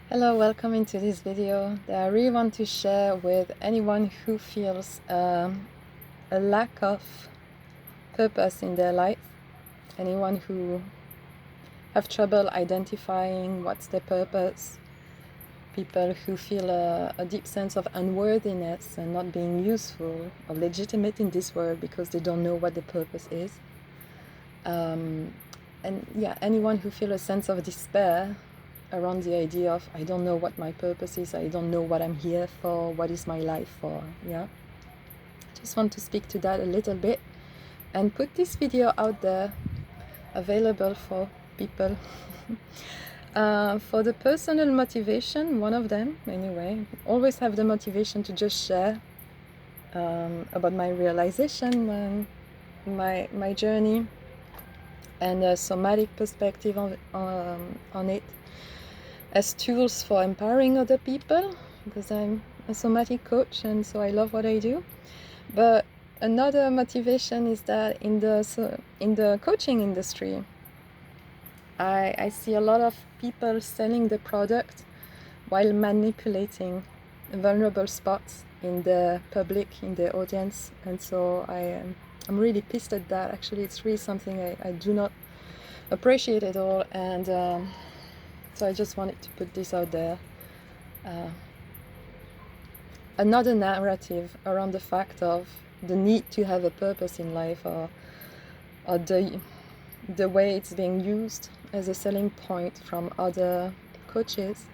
Hello, welcome into this video that I really want to share with anyone who feels a lack of purpose in their life, anyone who have trouble identifying what's their purpose, people who feel a deep sense of unworthiness and not being useful or legitimate in this world because they don't know what the purpose is. Anyone who feels a sense of despair around the idea of I don't know what my purpose is, I don't know what I'm here for, what is my life for. Just want to speak to that a little bit and put this video out there, available for people. For the personal motivation, one of them anyway, always have the motivation to just share about my realization and my journey and a somatic perspective on it as tools for empowering other people, because I'm a somatic coach and so I love what I do. But another motivation is that in the coaching industry, I see a lot of people selling the product while manipulating vulnerable spots in the public, in the audience, and so I'm really pissed at that. Actually, it's really something I do not appreciate at all, and so I just wanted to put this out there. Another narrative around the fact of the need to have a purpose in life, or the way it's being used as a selling point from other coaches.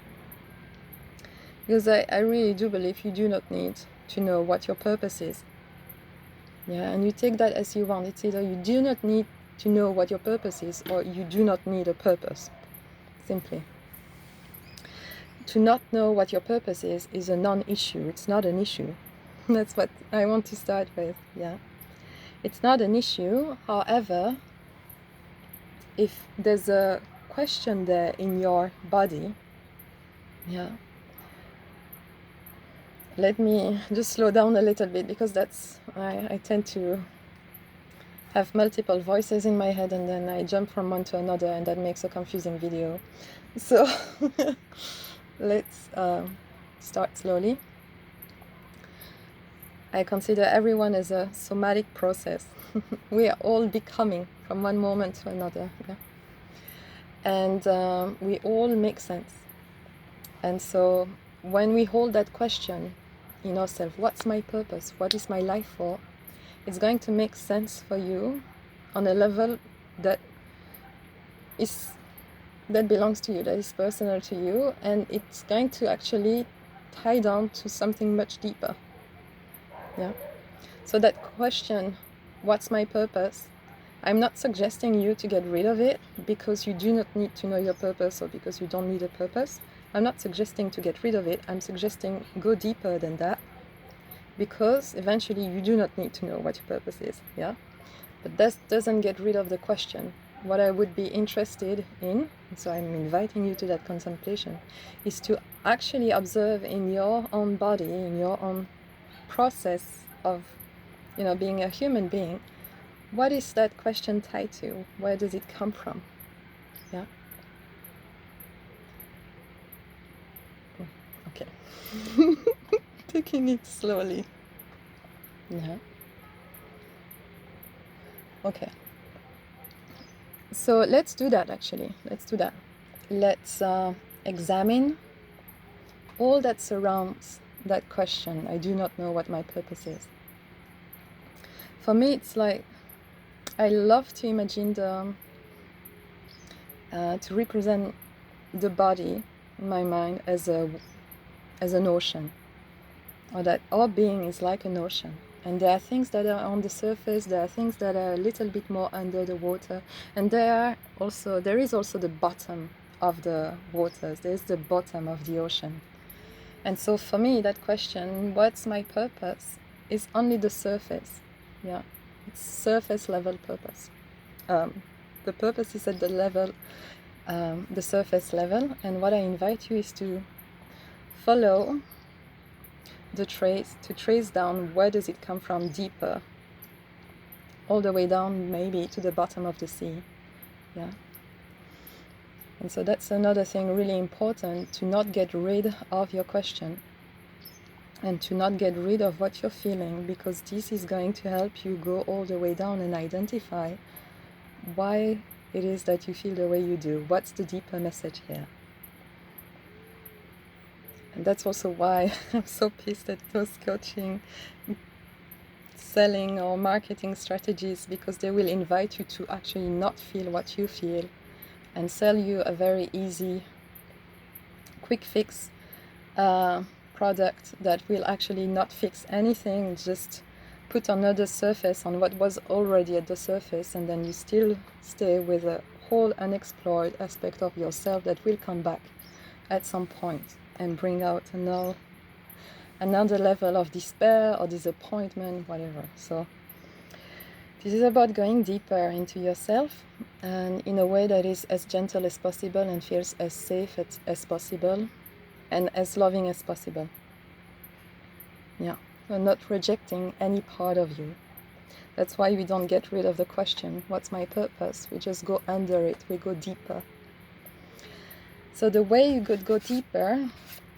Because I really do believe you do not need to know what your purpose is. And you take that as you want. It's either you do not need to know what your purpose is, or you do not need a purpose, simply. To not know what your purpose is a non-issue. It's not an issue. That's what I want to start with. It's not an issue. However, if there's a question there in your body, let me just slow down a little bit, because I tend to have multiple voices in my head and then I jump from one to another, and that makes a confusing video. So let's start slowly. I consider everyone as a somatic process. We are all becoming from one moment to another. And we all make sense. And so when we hold that question in ourselves, what's my purpose? What is my life for? It's going to make sense for you on a level that belongs to you, that is personal to you, and it's going to actually tie down to something much deeper. So that question, what's my purpose? I'm not suggesting you to get rid of it because you do not need to know your purpose, or because you don't need a purpose. I'm not suggesting to get rid of it. I'm suggesting go deeper than that, because eventually you do not need to know what your purpose is. But that doesn't get rid of the question. What I would be interested in, so I'm inviting you to that contemplation, is to actually observe in your own body, in your own process of being a human being, what is that question tied to? Where does it come from? Okay. Taking it slowly. Okay. So let's do that, actually. Let's do that. Let's examine all that surrounds that question. I do not know what my purpose is. For me, it's like I love to imagine to represent the body in my mind as an ocean, or that our being is like an ocean. And there are things that are on the surface, there are things that are a little bit more under the water, and there is also the bottom of the waters, there's the bottom of the ocean. And so for me, that question, what's my purpose, is only the surface. It's surface level purpose. The purpose is at the level, the surface level, and what I invite you is to follow to trace down where does it come from deeper, all the way down maybe to the bottom of the sea. And so that's another thing really important, to not get rid of your question and to not get rid of what you're feeling, because this is going to help you go all the way down and identify why it is that you feel the way you do. What's the deeper message here? And that's also why I'm so pissed at those coaching, selling or marketing strategies, because they will invite you to actually not feel what you feel and sell you a very easy, quick fix product that will actually not fix anything, just put another surface on what was already at the surface, and then you still stay with a whole unexplored aspect of yourself that will come back at some point and bring out another level of despair or disappointment, whatever. So this is about going deeper into yourself, and in a way that is as gentle as possible and feels as safe as possible and as loving as possible. Yeah, we're not rejecting any part of you. That's why we don't get rid of the question, what's my purpose? We just go under it, we go deeper. So the way you could go deeper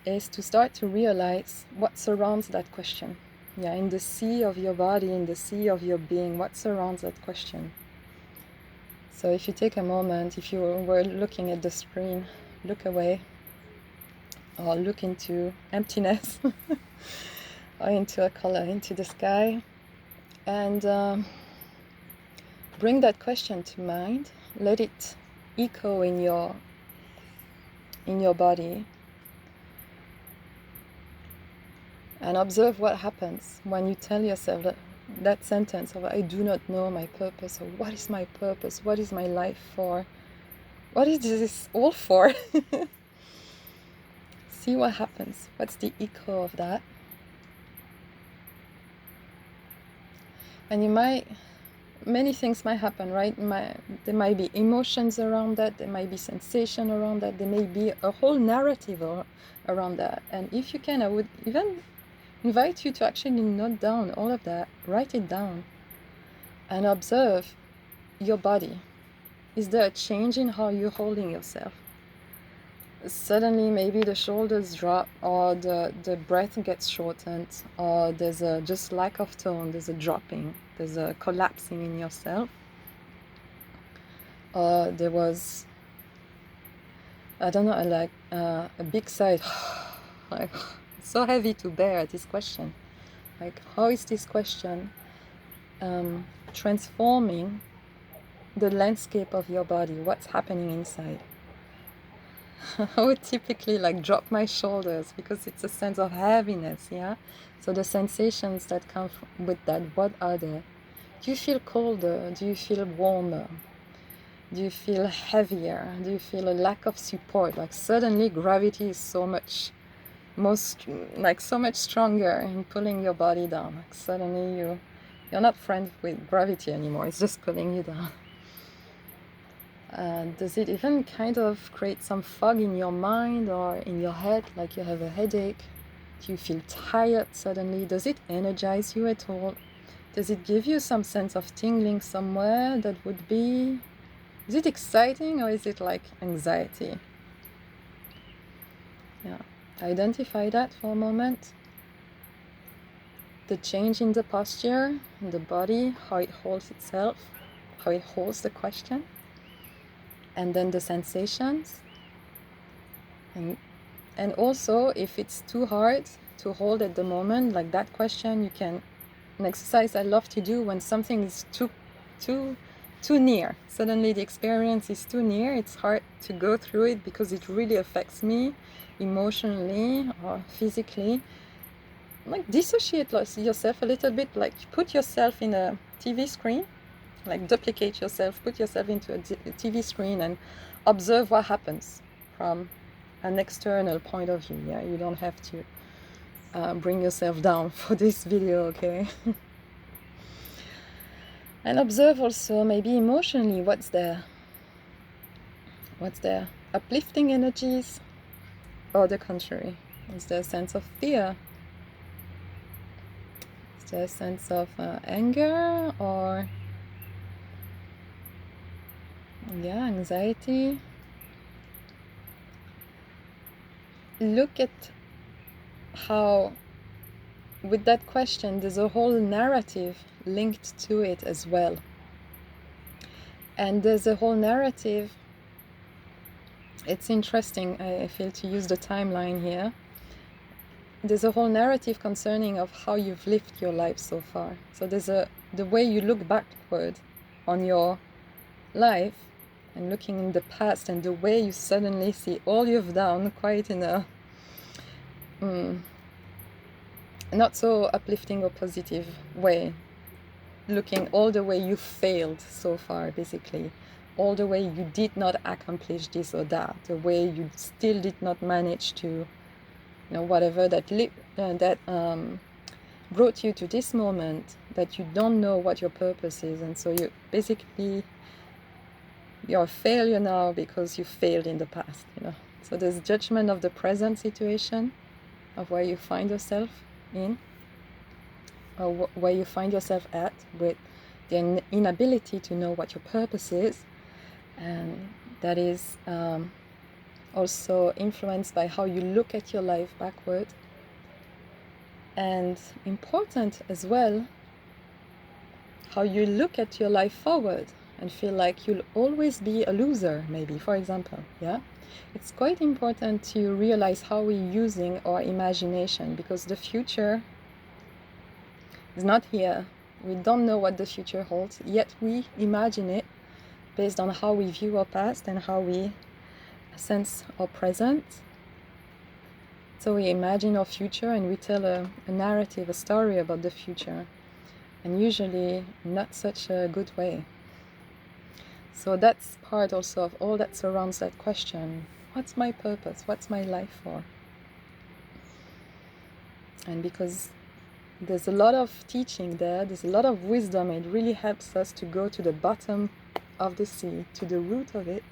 is to start to realize what surrounds that question. Yeah, in the sea of your body, in the sea of your being, what surrounds that question? So if you take a moment, if you were looking at the screen, look away, or look into emptiness, or into a color, into the sky, and bring that question to mind. Let it echo in your body, and observe what happens when you tell yourself that sentence of I do not know my purpose, or what is my purpose, what is my life for, what is this all for? See what happens. What's the echo of that? And many things might happen, right? There might be emotions around that, there might be sensation around that, there may be a whole narrative around that. And if you can, I would even invite you to actually note down all of that, write it down, and observe your body. Is there a change in how you're holding yourself? Suddenly maybe the shoulders drop, or the breath gets shortened, or there's a just lack of tone, there's a dropping, there's a collapsing in yourself, or there was, I don't know, like a big sigh, like so heavy to bear, this question. Like, how is this question transforming the landscape of your body? What's happening inside? I would typically like drop my shoulders because it's a sense of heaviness, yeah? So the sensations that come with that, what are they? Do you feel colder? Do you feel warmer? Do you feel heavier? Do you feel a lack of support? Like suddenly gravity is so much stronger in pulling your body down. Like suddenly you're not friends with gravity anymore, it's just pulling you down. Does it even kind of create some fog in your mind or in your head, like you have a headache? Do you feel tired suddenly? Does it energize you at all? Does it give you some sense of tingling somewhere that would be... Is it exciting, or is it like anxiety? Yeah, identify that for a moment. The change in the posture, in the body, how it holds itself, how it holds the question. And then the sensations, and also if it's too hard to hold at the moment, like that question, you can, an exercise I love to do when something is too near, suddenly the experience is too near, it's hard to go through it because it really affects me emotionally or physically. Like dissociate yourself a little bit, like put yourself in a TV screen, like duplicate yourself, put yourself into a TV screen and observe what happens from an external point of view. Yeah, you don't have to bring yourself down for this video, okay? And observe also maybe emotionally what's there. What's there? Uplifting energies, or the contrary? Is there a sense of fear? Is there a sense of anger, or anxiety? look at how, with that question, there's a whole narrative linked to it as well. And there's a whole narrative. It's interesting, I feel, to use the timeline here. There's a whole narrative concerning of how you've lived your life so far. So there's the way you look backward on your life and looking in the past, and the way you suddenly see all you've done, quite in a not so uplifting or positive way, looking all the way you failed so far, basically, all the way you did not accomplish this or that, the way you still did not manage to, whatever that brought you to this moment, that you don't know what your purpose is, and so you basically, you're a failure now because you failed in the past. So there's judgment of the present situation, of where you find yourself in, or where you find yourself at, with the inability to know what your purpose is. And that is also influenced by how you look at your life backward. And important as well, how you look at your life forward and feel like you'll always be a loser, maybe, for example. It's quite important to realize how we're using our imagination, because the future is not here. We don't know what the future holds, yet we imagine it based on how we view our past and how we sense our present. So we imagine our future and we tell a narrative, a story about the future, and usually not such a good way. So that's part also of all that surrounds that question. What's my purpose? What's my life for? And because there's a lot of teaching there's a lot of wisdom, it really helps us to go to the bottom of the sea, to the root of it.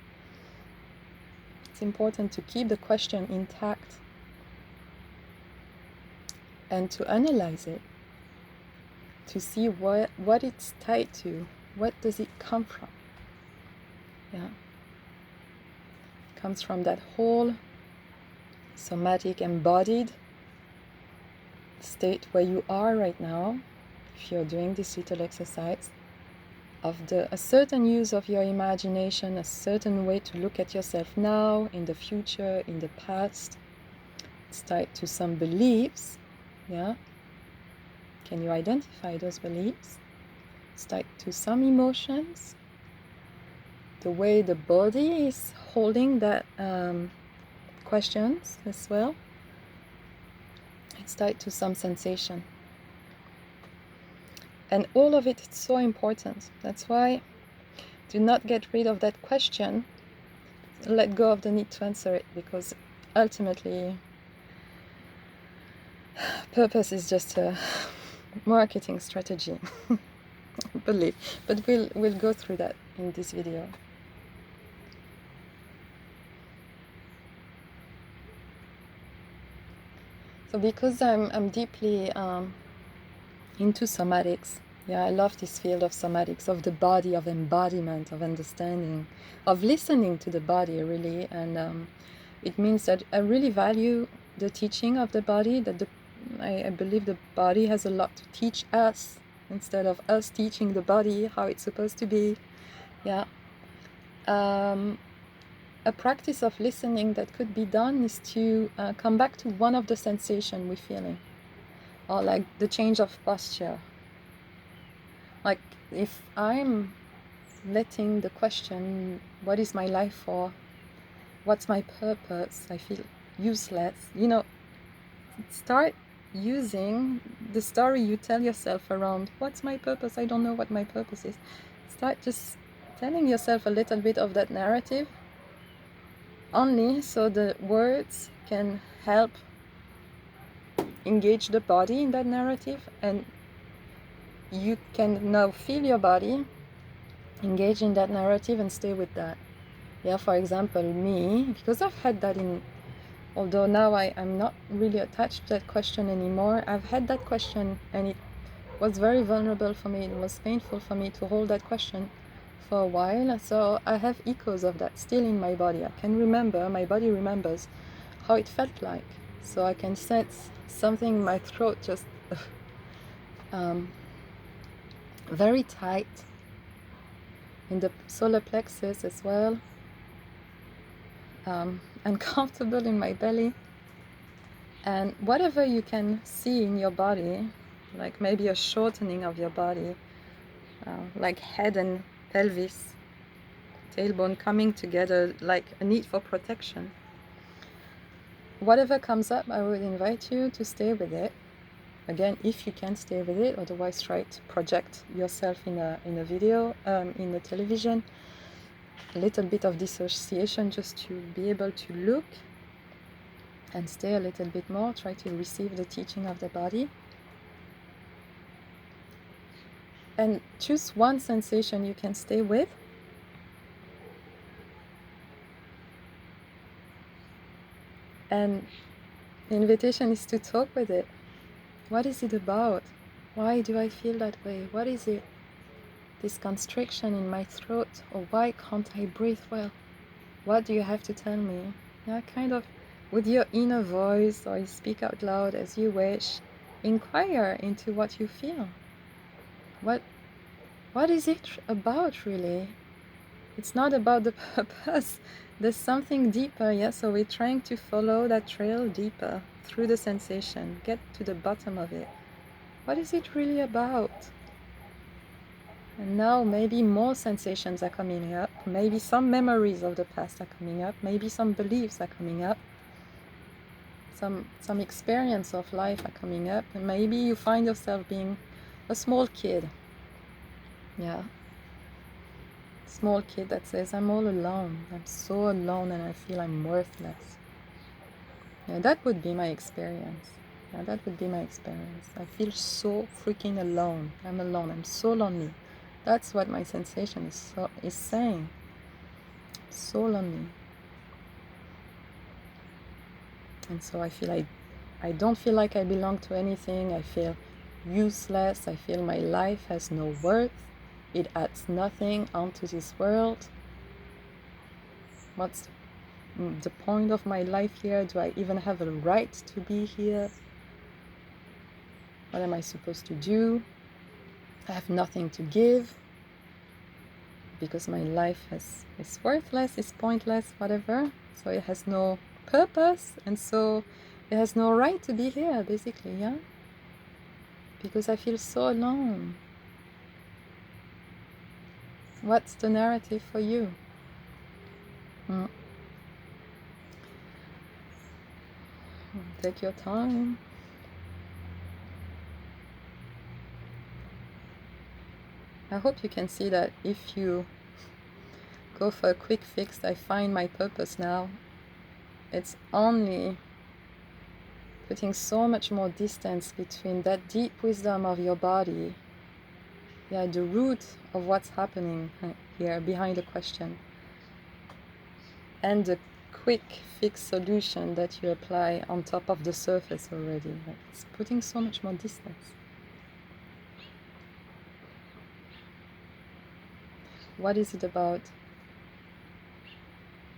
It's important to keep the question intact and to analyze it, to see what it's tied to, what does it come from. It comes from that whole somatic embodied state where you are right now, if you're doing this little exercise, of a certain use of your imagination, a certain way to look at yourself now, in the future, in the past. It's tied to some beliefs. Can you identify those beliefs? It's tied to some emotions, the way the body is holding that questions as well. It's tied to some sensation. And all of it is so important. That's why do not get rid of that question. Let go of the need to answer it, because ultimately purpose is just a marketing strategy. Believe. But we'll go through that in this video. So because I'm deeply into somatics, I love this field of somatics, of the body, of embodiment, of understanding, of listening to the body, really. And it means that I really value the teaching of the body, that I believe the body has a lot to teach us, instead of us teaching the body how it's supposed to be. A practice of listening that could be done is to come back to one of the sensations we're feeling, or like the change of posture. Like if I'm letting the question, what is my life for? What's my purpose? I feel useless. Start using the story you tell yourself around, what's my purpose? I don't know what my purpose is. Start just telling yourself a little bit of that narrative, only so the words can help engage the body in that narrative, and you can now feel your body engage in that narrative and stay with that. For example, me, because I've had that although now I'm not really attached to that question anymore, I've had that question, and it was very vulnerable for me. It was painful for me to hold that question for a while. So I have echoes of that still in my body. I can remember, my body remembers how it felt like. So I can sense something in my throat just very tight, in the solar plexus as well, uncomfortable in my belly. And whatever you can see in your body, like maybe a shortening of your body, like head and pelvis, tailbone coming together, like a need for protection. Whatever comes up, I would invite you to stay with it. Again, if you can stay with it, otherwise try to project yourself in a video, in the television. A little bit of dissociation just to be able to look and stay a little bit more, try to receive the teaching of the body. And choose one sensation you can stay with. And the invitation is to talk with it. What is it about? Why do I feel that way? What is it? This constriction in my throat? Or why can't I breathe well? What do you have to tell me? Yeah, kind of with your inner voice, or you speak out loud as you wish. Inquire into what you feel. What is it about, really? It's not about the purpose. There's something deeper, yeah? So we're trying to follow that trail deeper through the sensation, get to the bottom of it. What is it really about? And now maybe more sensations are coming up. Maybe some memories of the past are coming up. Maybe some beliefs are coming up. Some experience of life are coming up. And maybe you find yourself being a small kid. Yeah. Small kid that says, I'm all alone. I'm so alone and I feel I'm worthless. Yeah, that would be my experience. Yeah, that would be my experience. I feel so freaking alone. I'm alone. I'm so lonely. That's what my sensation is saying. So lonely. And so I feel I don't feel like I belong to anything. I feel useless. I feel my life has no worth. It adds nothing onto this world. What's the point of my life here? Do I even have a right to be here? What am I supposed to do? I have nothing to give because my life is worthless, is pointless, whatever. So it has no purpose, and so it has no right to be here, basically, yeah? Because I feel so alone. What's the narrative for you? Take your time. I hope you can see that if you go for a quick fix, I find my purpose now, it's only putting so much more distance between that deep wisdom of your body, yeah, the root of what's happening here behind the question, and the quick fix solution that you apply on top of the surface already. Like, it's putting so much more distance. What is it about?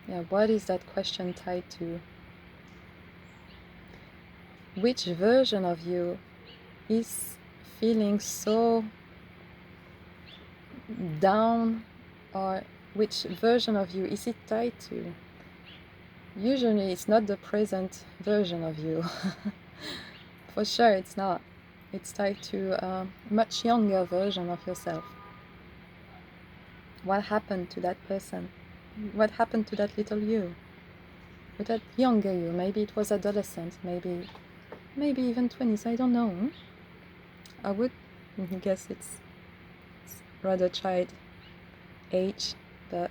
Yeah, what is that question tied to? Which version of you is feeling so down, or which version of you is it tied to? Usually it's not the present version of you. For sure it's not. It's tied to a much younger version of yourself. What happened to that person? What happened to that little you? With that younger you? Maybe it was adolescent, maybe even 20s, I don't know. I would guess it's rather child age, but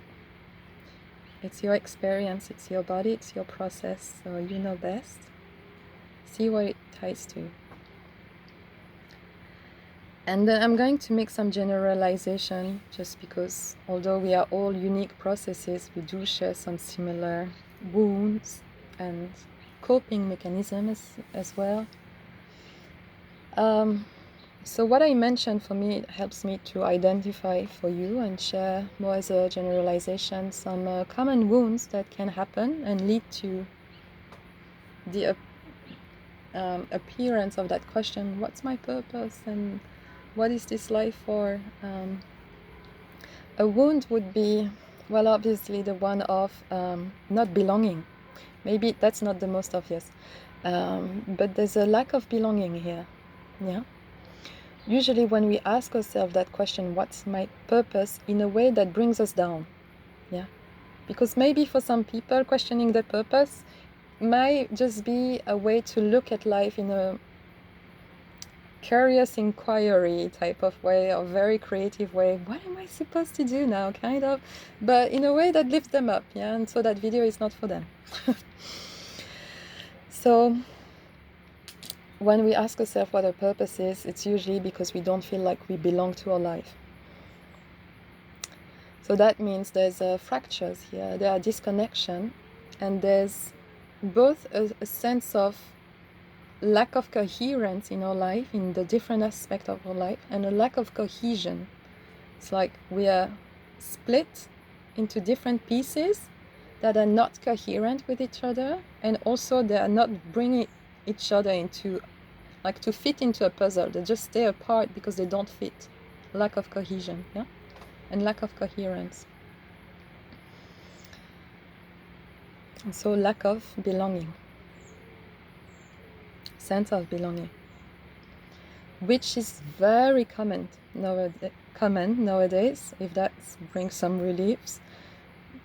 it's your experience, it's your body, it's your process, so you know best. See what it ties to. And then I'm going to make some generalization, just because although we are all unique processes, we do share some similar wounds and coping mechanisms as well. So what I mentioned, for me, it helps me to identify for you and share more as a generalization some common wounds that can happen and lead to the appearance of that question, what's my purpose and what is this life for? A wound would be, well, obviously the one of not belonging. Maybe that's not the most obvious, but there's a lack of belonging here. Yeah. Usually when we ask ourselves that question, what's my purpose, in a way that brings us down. Yeah. Because maybe for some people, questioning their purpose might just be a way to look at life in a curious inquiry type of way, or very creative way. What am I supposed to do now, kind of, but in a way that lifts them up. Yeah. And so that video is not for them. So when we ask ourselves what our purpose is, it's usually because we don't feel like we belong to our life. So that means there's fractures here, there are disconnection, and there's both a sense of lack of coherence in our life, in the different aspects of our life, and a lack of cohesion. It's like we are split into different pieces that are not coherent with each other, and also they are not bringing each other into, like, to fit into a puzzle. They just stay apart because they don't fit. Lack of cohesion, yeah, and lack of coherence. And so lack of belonging, sense of belonging, which is very common nowadays, if that brings some reliefs.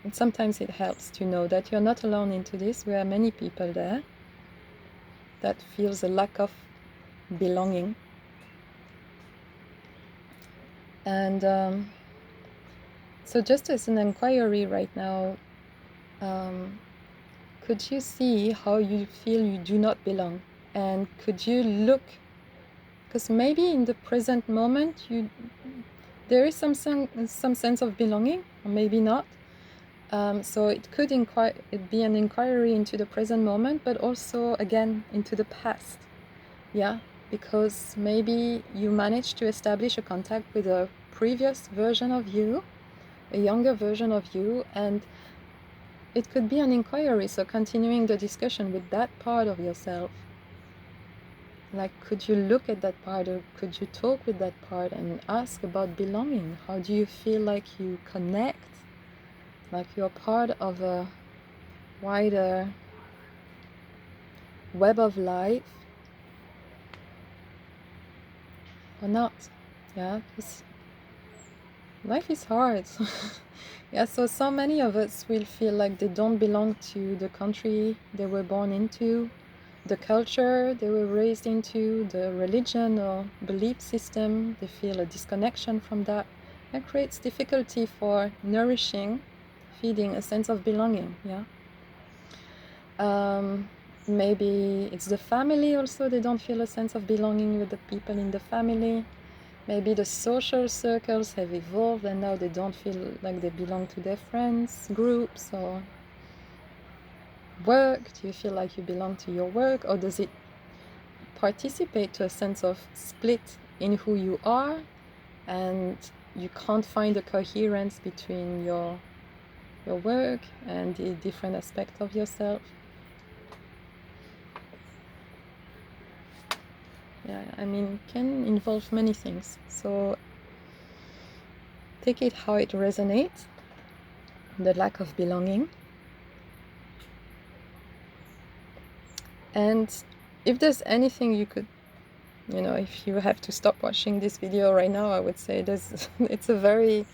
And sometimes it helps to know that you're not alone into this. There are many people there that feels a lack of belonging. And so just as an inquiry right now, could you see how you feel you do not belong? And could you look, because maybe in the present moment there is some sense of belonging, or maybe not. So it could be an inquiry into the present moment, but also again into the past. Yeah, because maybe you managed to establish a contact with a previous version of you, a younger version of you, and it could be an inquiry, so continuing the discussion with that part of yourself. Like, could you look at that part, or could you talk with that part and ask about belonging? How do you feel like you connect? Like you're part of a wider web of life, or not? Yeah, because life is hard. Yeah, so many of us will feel like they don't belong to the country they were born into, the culture they were raised into, the religion or belief system. They feel a disconnection from that. That creates difficulty for nourishing, feeding a sense of belonging. Yeah. Maybe it's the family also. They don't feel a sense of belonging with the people in the family. Maybe the social circles have evolved and now they don't feel like they belong to their friends, groups, or work. Do you feel like you belong to your work, or does it participate to a sense of split in who you are, and you can't find a coherence between your work and the different aspects of yourself? Yeah, I mean, can involve many things. So take it how it resonates, the lack of belonging. And if there's anything you could, if you have to stop watching this video right now, I would say it's a very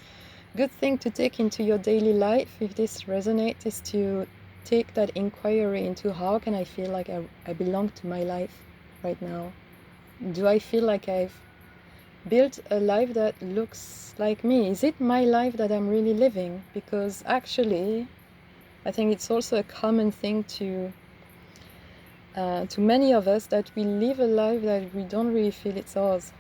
good thing to take into your daily life, if this resonates, is to take that inquiry into how can I feel like I belong to my life right now. Do I feel like I've built a life that looks like me? Is it my life that I'm really living? Because actually, I think it's also a common thing to many of us, that we live a life that we don't really feel it's ours.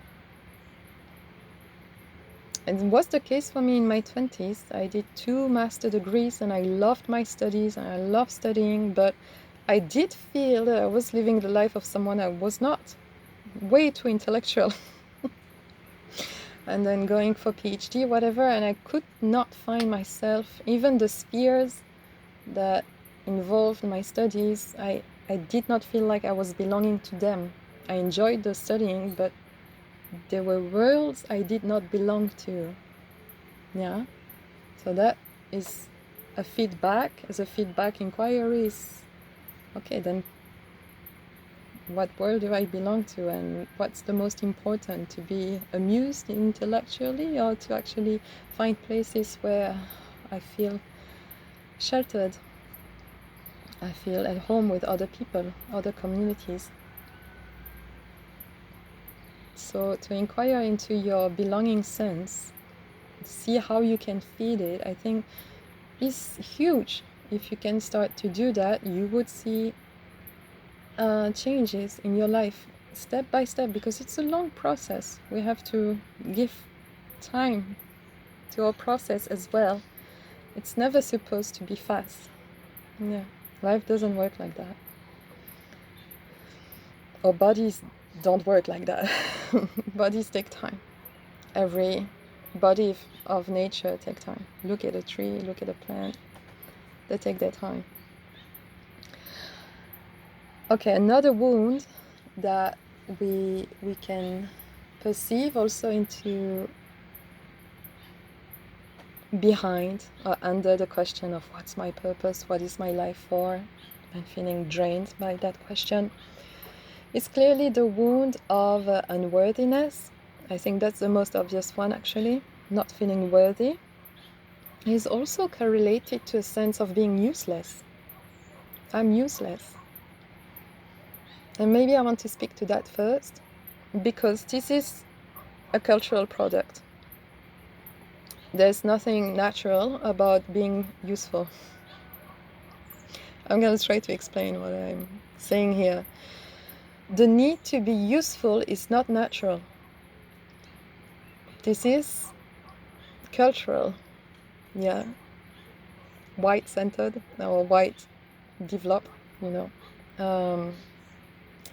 And it was the case for me in my 20s. I did 2 master degrees and I loved my studies and I loved studying, but I did feel that I was living the life of someone I was not. Way too intellectual. And then going for PhD, whatever, and I could not find myself. Even the spheres that involved my studies, I did not feel like I was belonging to them. I enjoyed the studying, but there were worlds I did not belong to. Yeah. So that is a feedback. As a feedback inquiry is, okay, then what world do I belong to, and what's the most important, to be amused intellectually or to actually find places where I feel sheltered, I feel at home with other people, other communities. So to inquire into your belonging sense, see how you can feed it, I think is huge. If you can start to do that, you would see changes in your life step by step, because it's a long process. We have to give time to our process as well. It's never supposed to be fast. Yeah, life doesn't work like that. Our bodies don't work like that. Bodies take time. Every body of nature take time. Look at a tree, look at a plant. They take their time. Okay, another wound that we can perceive also into behind or under the question of what's my purpose, what is my life for, and feeling drained by that question, is clearly the wound of unworthiness. I think that's the most obvious one, actually. Not feeling worthy is also correlated to a sense of being useless. I'm useless. And maybe I want to speak to that first, because this is a cultural product. There's nothing natural about being useful. I'm going to try to explain what I'm saying here. The need to be useful is not natural. This is cultural, yeah, white-centered or white developed,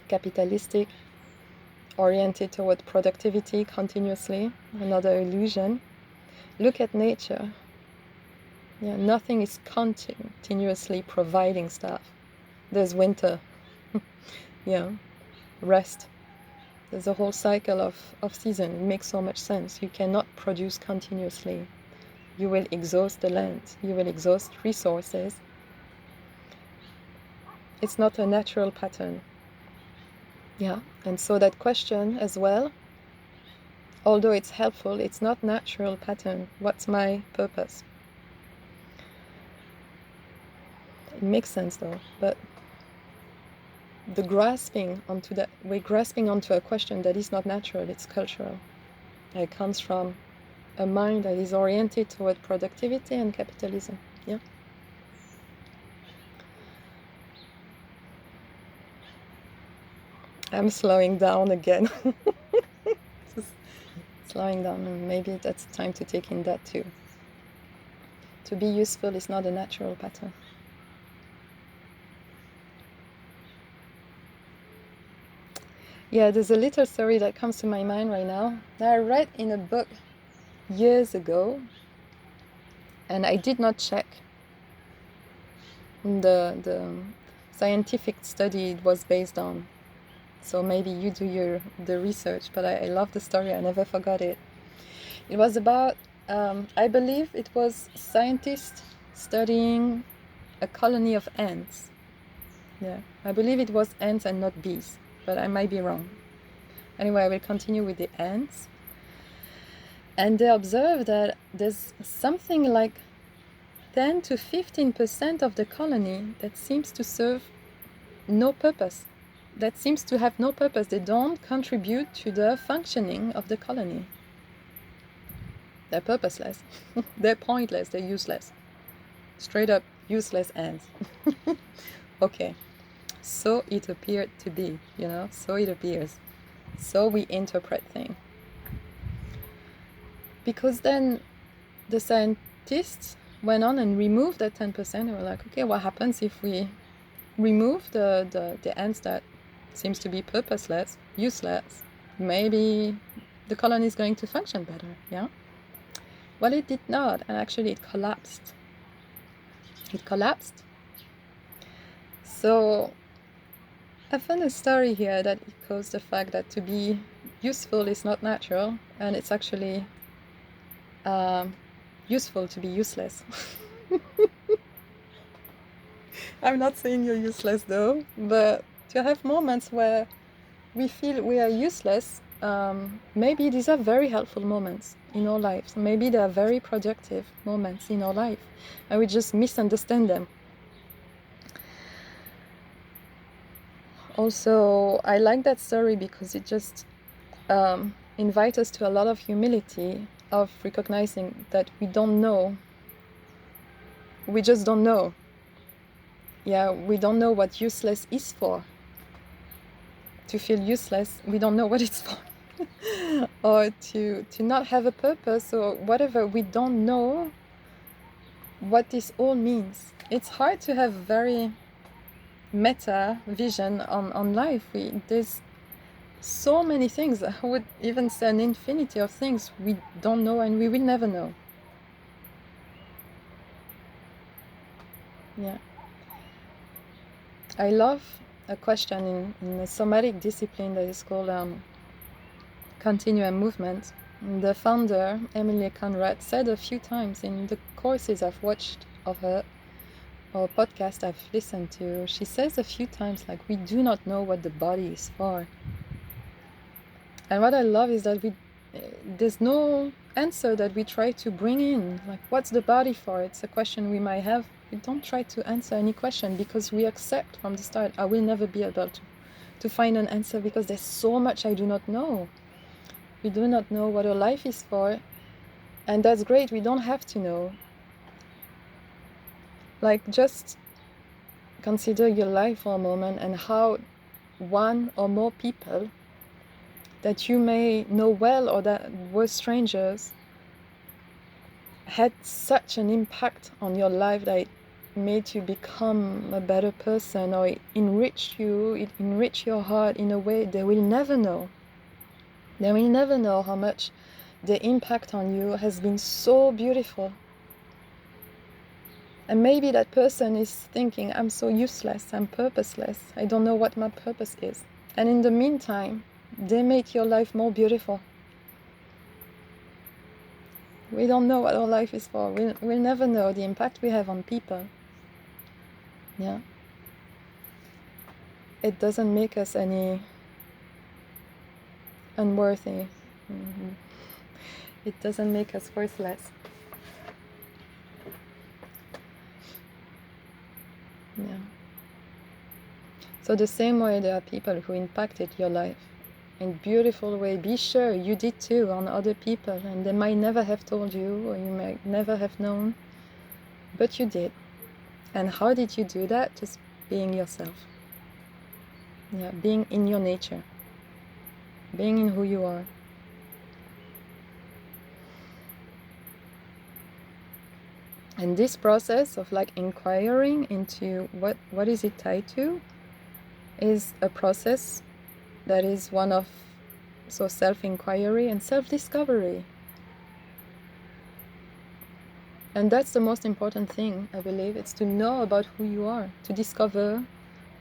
capitalistic, oriented toward productivity continuously, another illusion. Look at nature. Yeah, nothing is continuously providing stuff. There's winter, yeah, rest. There's a whole cycle of season. It makes so much sense. You cannot produce continuously. You will exhaust the land. You will exhaust resources. It's not a natural pattern. Yeah, and so that question as well, although it's helpful, it's not natural pattern. What's my purpose? It makes sense though, but the grasping onto that, we're grasping onto a question that is not natural, it's cultural. It comes from a mind that is oriented toward productivity and capitalism. Yeah. I'm slowing down again. Just slowing down, and maybe that's time to take in that too. To be useful is not a natural pattern. Yeah, there's a little story that comes to my mind right now that I read in a book years ago, and I did not check the scientific study it was based on. So maybe you do the research, but I love the story. I never forgot it. It was about, I believe it was scientists studying a colony of ants. Yeah, I believe it was ants and not bees, but I might be wrong. Anyway, I will continue with the ants. And they observed that there's something like 10 to 15% of the colony that seems to serve no purpose. That seems to have no purpose. They don't contribute to the functioning of the colony. They're purposeless. They're pointless. They're useless. Straight up useless ants. Okay. So it appeared to be, so it appears. So we interpret things. Because then the scientists went on and removed that 10%. They were like, okay, what happens if we remove the ants that seems to be purposeless, useless? Maybe the colony is going to function better, yeah? Well, it did not, and actually it collapsed. It collapsed. So I found a story here that echoes the fact that to be useful is not natural, and it's actually useful to be useless. I'm not saying you're useless though, but to have moments where we feel we are useless, maybe these are very helpful moments in our lives. Maybe they are very productive moments in our life, and we just misunderstand them. Also, I like that story because it just invites us to a lot of humility, of recognizing that we don't know. We just don't know. Yeah, we don't know what useless is for. To feel useless, we don't know what it's for. Or to not have a purpose or whatever, we don't know what this all means. It's hard to have very meta vision on life. There's so many things, I would even say an infinity of things we don't know and we will never know. Yeah. I love a question in a somatic discipline that is called continuum movement. The founder, Emilie Conrad, said a few times in the courses I've watched of her or podcast I've listened to, she says a few times, like, we do not know what the body is for. And what I love is that there's no answer that we try to bring in, like, what's the body for? It's a question we might have. We don't try to answer any question because we accept from the start, I will never be able to find an answer because there's so much I do not know. We do not know what our life is for, and that's great. We don't have to know. Like, just consider your life for a moment and how one or more people that you may know well or that were strangers had such an impact on your life that it made you become a better person, or it enriched you, it enriched your heart in a way they will never know. They will never know how much the impact on you has been so beautiful. And maybe that person is thinking, I'm so useless, I'm purposeless, I don't know what my purpose is. And in the meantime, they make your life more beautiful. We don't know what our life is for. We'll never know the impact we have on people. Yeah. It doesn't make us any unworthy. It doesn't make us worthless. Yeah. So the same way there are people who impacted your life in beautiful way, be sure you did too on other people, and they might never have told you, or you might never have known, but you did. And how did you do that? Just being yourself. Yeah, being in your nature, being in who you are. And this process of like inquiring into what is it tied to is a process that is one of self-inquiry and self-discovery. And that's the most important thing, I believe. It's to know about who you are, to discover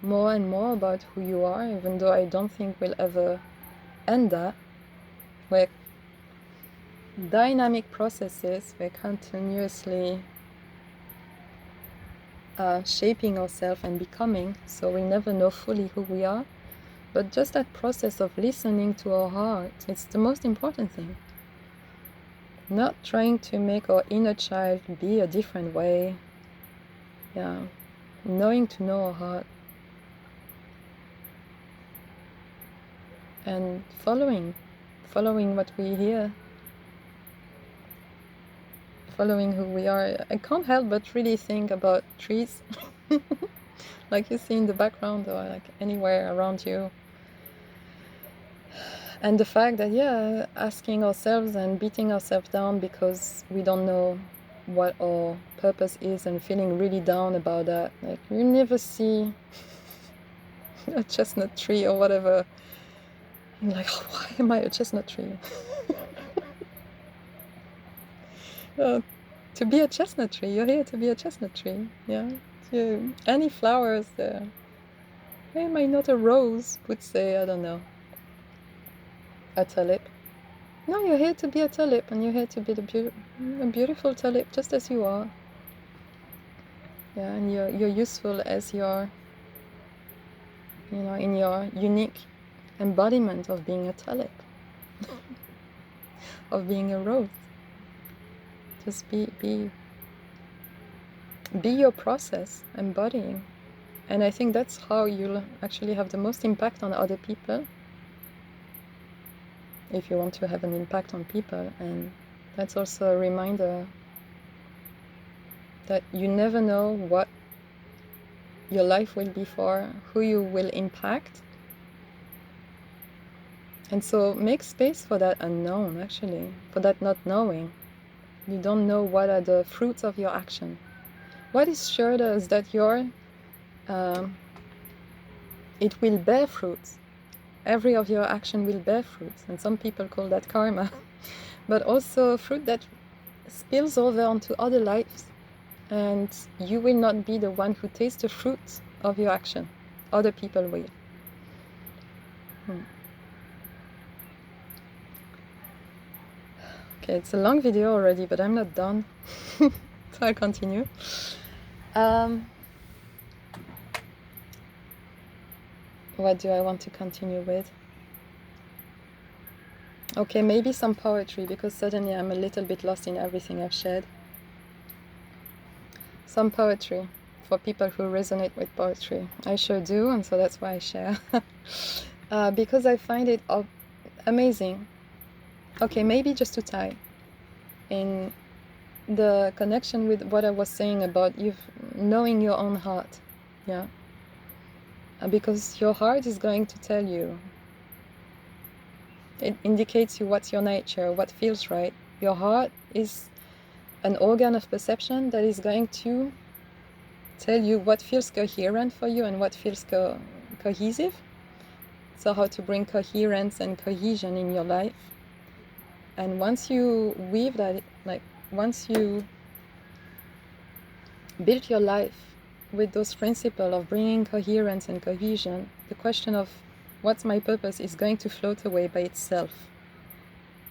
more and more about who you are, even though I don't think we'll ever end that. We're dynamic processes, we're continuously shaping ourselves and becoming, so we never know fully who we are. But just that process of listening to our heart, it's the most important thing. Not trying to make our inner child be a different way. Yeah, knowing to know our heart. And following what we hear. Following who we are. I can't help but really think about trees. Like you see in the background or like anywhere around you. And the fact that, yeah, asking ourselves and beating ourselves down because we don't know what our purpose is and feeling really down about that. Like, you never see a chestnut tree or whatever. You're like, oh, why am I a chestnut tree? To be a chestnut tree, you're here to be a chestnut tree. Yeah. Any flowers there. Why am I not a rose? Would say, I don't know, a tulip. No, you're here to be a tulip, and you're here to be a beautiful tulip, just as you are. Yeah, and you're useful as your, in your unique embodiment of being a tulip, of being a rose. Just be your process, embodying. And I think that's how you'll actually have the most impact on other people, if you want to have an impact on people. And that's also a reminder that you never know what your life will be for, who you will impact. And so make space for that unknown, actually, for that not knowing. You don't know what are the fruits of your action. What is sure is that it will bear fruits. Every of your action will bear fruits, and some people call that karma. But also fruit that spills over onto other lives, and you will not be the one who tastes the fruits of your action. Other people will. Okay, it's a long video already, but I'm not done. So I'll continue. What do I want to continue with? Okay, maybe some poetry, because suddenly I'm a little bit lost in everything I've shared. Some poetry for people who resonate with poetry. I sure do, and so that's why I share. Because I find it amazing. Okay, maybe just to tie in the connection with what I was saying about you knowing your own heart. Yeah. Because your heart is going to tell you. It indicates you what's your nature, what feels right. Your heart is an organ of perception that is going to tell you what feels coherent for you and what feels cohesive. So how to bring coherence and cohesion in your life. And once you weave that, like once you build your life with those principles of bringing coherence and cohesion, the question of what's my purpose is going to float away by itself.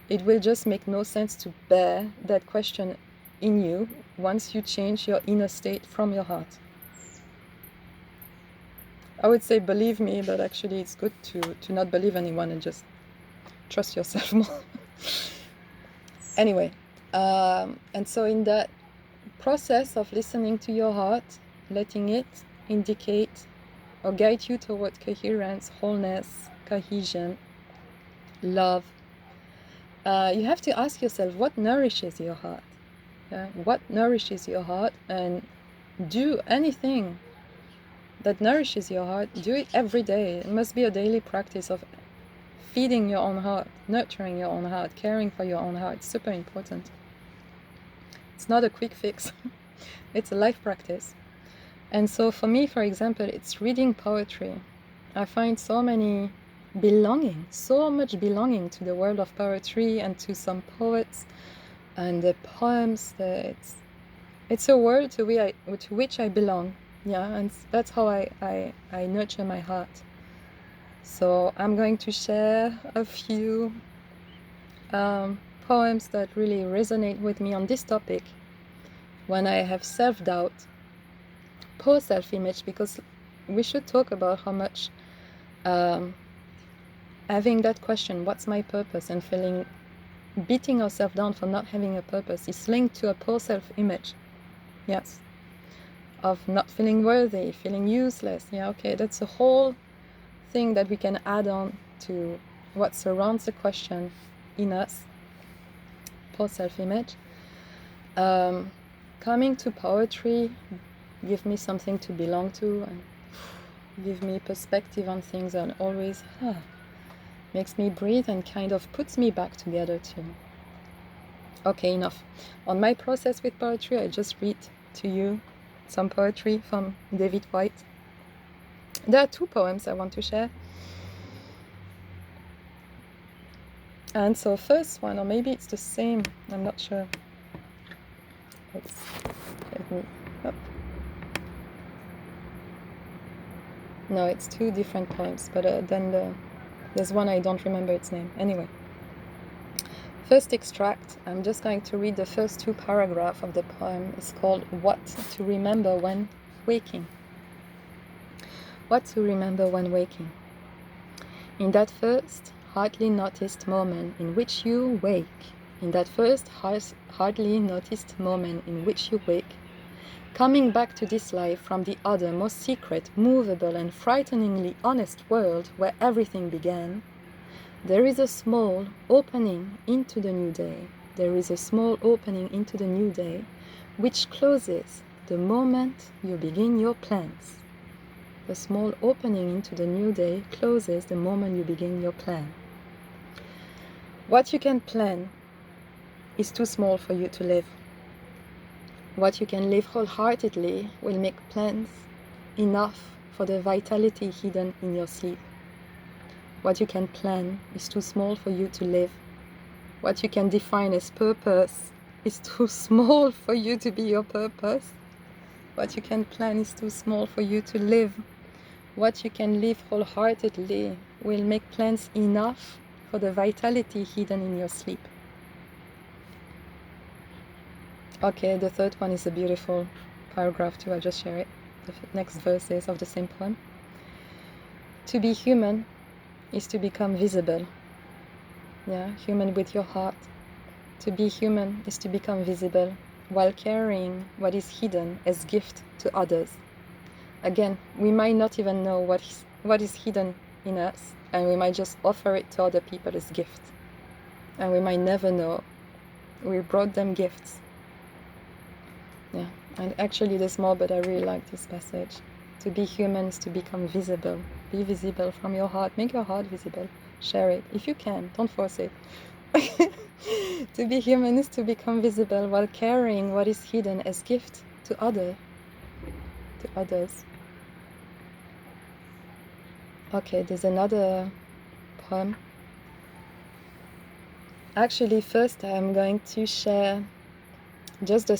It will just make no sense to bear that question in you once you change your inner state from your heart. I would say believe me, but actually it's good to not believe anyone and just trust yourself more. Anyway, and so in that process of listening to your heart, letting it indicate or guide you toward coherence, wholeness, cohesion, love, you have to ask yourself, what nourishes your heart? What nourishes your heart? And do anything that nourishes your heart. Do it every day. It must be a daily practice of feeding your own heart, nurturing your own heart, caring for your own heart. It's super important. It's not a quick fix. It's a life practice. And so for me, for example, it's reading poetry. I find so much belonging to the world of poetry and to some poets and the poems. It's a world to which I belong. Yeah, and that's how I nurture my heart. So I'm going to share a few poems that really resonate with me on this topic when I have self-doubt, poor self-image, because we should talk about how much having that question, what's my purpose, and beating ourselves down for not having a purpose is linked to a poor self-image. Yes. Of not feeling worthy, feeling useless. Yeah, okay, that's a whole thing that we can add on to what surrounds the question in us. Poor self-image. Coming to poetry, give me something to belong to and give me perspective on things, and always makes me breathe and kind of puts me back together too. Okay, enough. On my process with poetry, I just read to you some poetry from David Whyte. There are two poems I want to share. And so first one, or maybe it's the same, I'm not sure. Let me up. No, it's two different poems, but there's one I don't remember its name. Anyway, first extract, I'm just going to read the first two paragraphs of the poem. It's called What to Remember When Waking. What to remember when waking. In that first, hardly noticed moment in which you wake, in that first hardly noticed moment in which you wake, coming back to this life from the other, most secret, movable, and frighteningly honest world where everything began, there is a small opening into the new day. There is a small opening into the new day, which closes the moment you begin your plans. The small opening into the new day closes the moment you begin your plan. What you can plan is too small for you to live. What you can live wholeheartedly will make plans enough for the vitality hidden in your sleep. What you can plan is too small for you to live. What you can define as purpose is too small for you to be your purpose. What you can plan is too small for you to live. What you can live wholeheartedly will make plans enough for the vitality hidden in your sleep. Okay, the third one is a beautiful paragraph too, I'll just share it. The next verses of the same poem. To be human is to become visible. Yeah, human with your heart. To be human is to become visible while carrying what is hidden as gift to others. Again, we might not even know what is hidden in us, and we might just offer it to other people as gift. And we might never know we brought them gifts. Yeah, and actually there's more, but I really like this passage. To be human is to become visible. Be visible from your heart. Make your heart visible. Share it. If you can, don't force it. To be human is to become visible while carrying what is hidden as gift to others. Okay, there's another poem. Actually, first I'm going to share just the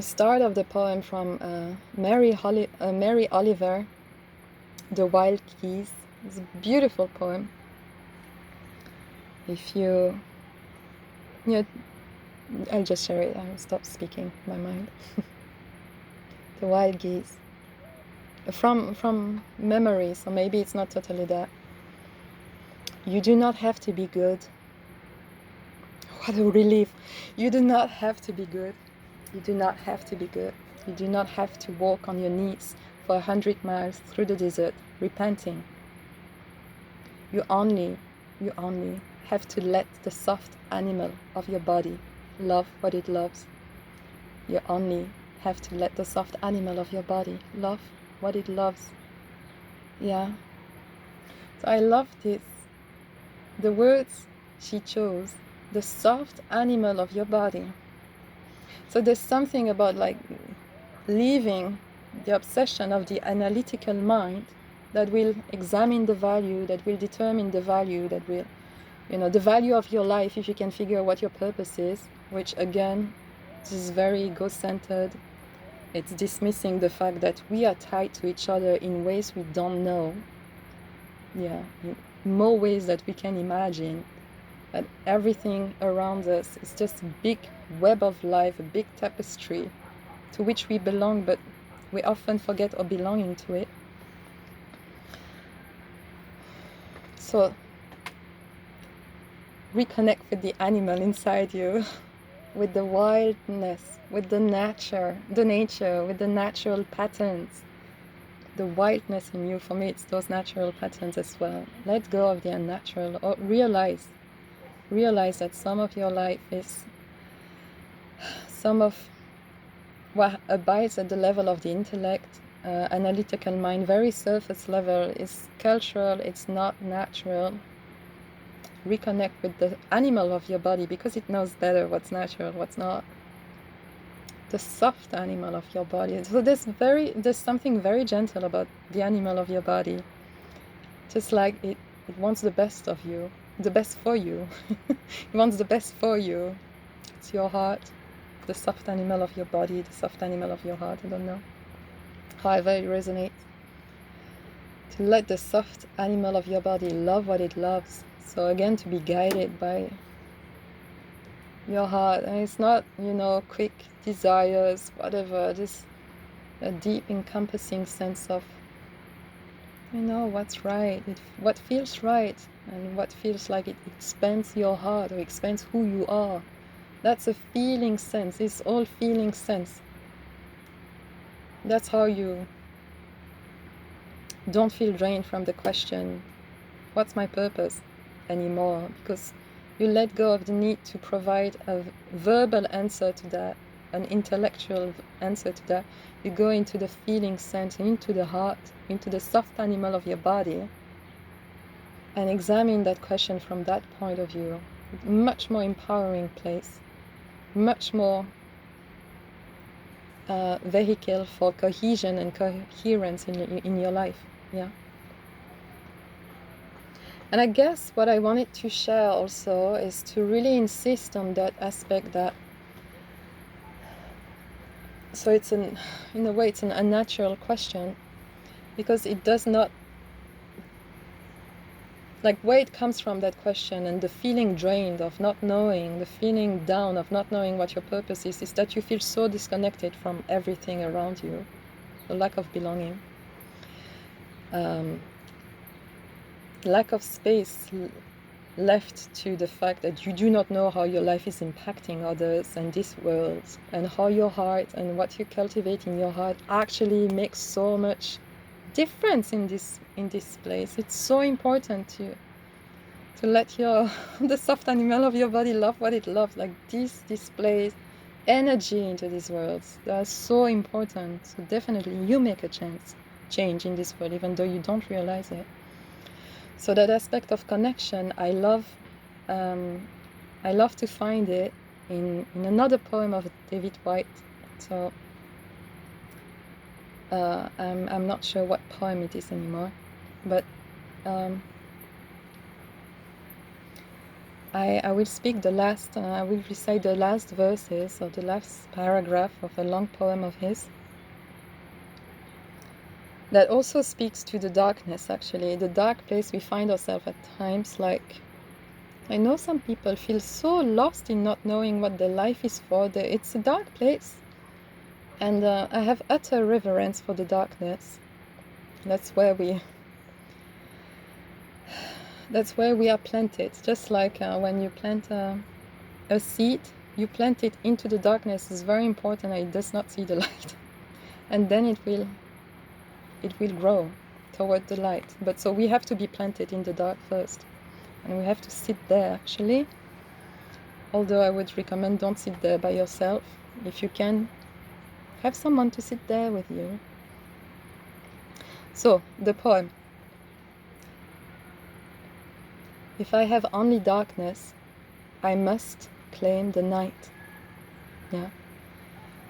start of the poem from Mary Oliver, The Wild Geese. It's a beautiful poem. If you, I'll just share it. I'll stop speaking my mind. The Wild Geese. From memory, so maybe it's not totally that. You do not have to be good. What a relief. You do not have to be good. You do not have to be good. You do not have to walk on your knees for 100 miles through the desert, repenting. You only have to let the soft animal of your body love what it loves. You only have to let the soft animal of your body love what it loves. Yeah. So I love this. The words she chose, the soft animal of your body. So there's something about like leaving the obsession of the analytical mind that will examine the value, that will determine the value, that will, the value of your life if you can figure out what your purpose is, which again, this is very ego-centered. It's dismissing the fact that we are tied to each other in ways we don't know. Yeah, in more ways that we can imagine. That everything around us is just a big web of life, a big tapestry to which we belong, but we often forget our belonging to it. So reconnect with the animal inside you, with the wildness, with the nature, with the natural patterns. The wildness in you, for me, it's those natural patterns as well. Let go of the unnatural, or realize that some of your life is some of what abides at the level of the intellect, analytical mind, very surface level, is cultural, it's not natural. Reconnect with the animal of your body because it knows better what's natural, what's not. The soft animal of your body. So there's something very gentle about the animal of your body. Just like it wants the best of you, the best for you. It wants the best for you. It's your heart, the soft animal of your body, the soft animal of your heart. I don't know. However it resonates. To let the soft animal of your body love what it loves. So again, to be guided by your heart. And it's not, quick desires, whatever, just a deep encompassing sense of, what's right, what feels right, and what feels like it expands your heart or expands who you are. That's a feeling sense. It's all feeling sense. That's how you don't feel drained from the question, what's my purpose, anymore, because you let go of the need to provide a verbal answer to that, an intellectual answer to that. You go into the feeling sense, into the heart, into the soft animal of your body, and examine that question from that point of view. Much more empowering place, much more vehicle for cohesion and coherence in your life. Yeah. And I guess what I wanted to share also is to really insist on that aspect that, so it's in a way it's an unnatural question, because it does not, like where it comes from, that question, and the feeling drained of not knowing, the feeling down of not knowing what your purpose is that you feel so disconnected from everything around you, the lack of belonging, lack of space left to the fact that you do not know how your life is impacting others and this world, and how your heart and what you cultivate in your heart actually makes so much difference in this place. It's so important to let your the soft animal of your body love what it loves. Like this displays energy into these worlds. They are so important. So definitely you make a change in this world, even though you don't realize it. So that aspect of connection, I love to find it in another poem of David Whyte. So I'm not sure what poem it is anymore, but I will speak I will recite the last verses or the last paragraph of a long poem of his that also speaks to the darkness, actually, the dark place we find ourselves at times. Like, I know some people feel so lost in not knowing what their life is for. It's a dark place. And I have utter reverence for the darkness. That's where we are planted. Just like when you plant a seed, you plant it into the darkness. It's very important that it does not see the light. And then it will grow toward the light. But so we have to be planted in the dark first. And we have to sit there, actually. Although I would recommend don't sit there by yourself. If you can, have someone to sit there with you. So, the poem. If I have only darkness, I must claim the night. Yeah.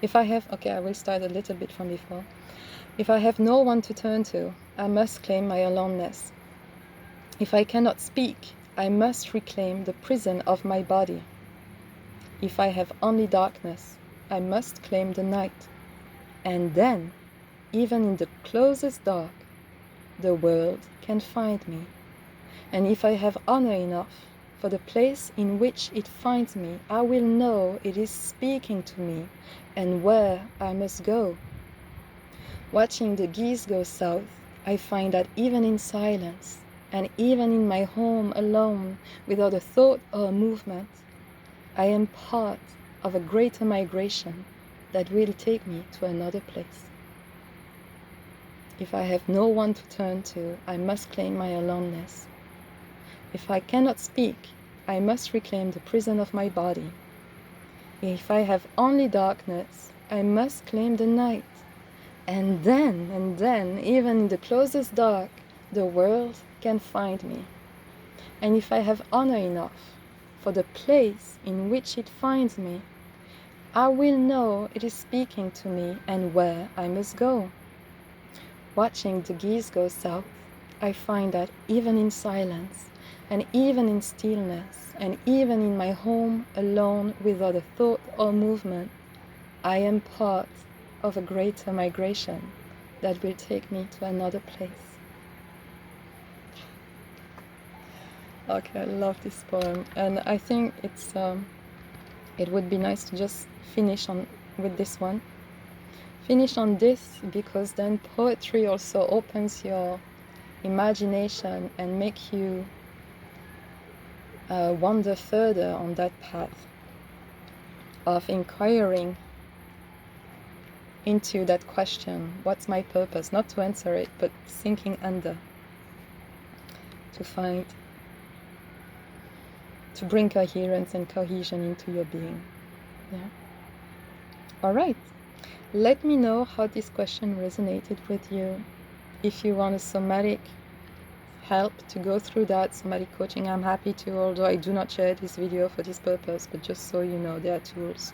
If I have, okay, I will start a little bit from before. If I have no one to turn to, I must claim my aloneness. If I cannot speak, I must reclaim the prison of my body. If I have only darkness, I must claim the night. And then, even in the closest dark, the world can find me. And if I have honor enough for the place in which it finds me, I will know it is speaking to me and where I must go. Watching the geese go south, I find that even in silence, and even in my home alone, without a thought or a movement, I am part of a greater migration that will take me to another place. If I have no one to turn to, I must claim my aloneness. If I cannot speak, I must reclaim the prison of my body. If I have only darkness, I must claim the night. And then, even in the closest dark, the world can find me. And if I have honor enough for the place in which it finds me, I will know it is speaking to me and where I must go. Watching the geese go south, I find that even in silence, and even in stillness, and even in my home alone without a thought or movement, I am part of a greater migration that will take me to another place. Okay, I love this poem, and I think it would be nice to just finish on with this one. Finish on this, because then poetry also opens your imagination and make you wander further on that path of inquiring into that question, what's my purpose? Not to answer it, but sinking under, to find, to bring coherence and cohesion into your being. Yeah. All right. Let me know how this question resonated with you. If you want a somatic help to go through that, somatic coaching, I'm happy to, although I do not share this video for this purpose, but just so you know, there are tools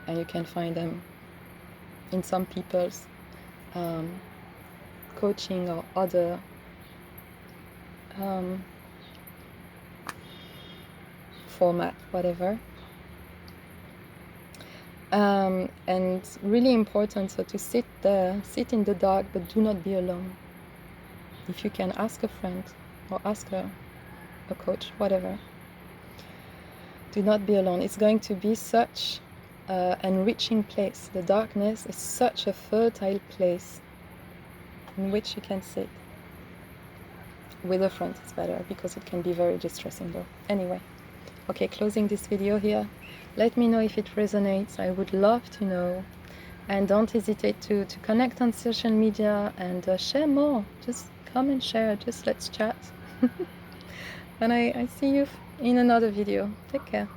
and you can find them in some people's coaching or other format, whatever. And really important, so to sit there, sit in the dark, but do not be alone. If you can, ask a friend or ask a coach, whatever. Do not be alone. It's going to be such an enriching place. The darkness is such a fertile place in which you can sit. With a friend it's better, because it can be very distressing though. Anyway, okay, closing this video here. Let me know if it resonates. I would love to know. And don't hesitate to connect on social media and share more. Just come and share. Just let's chat. And I see you in another video. Take care.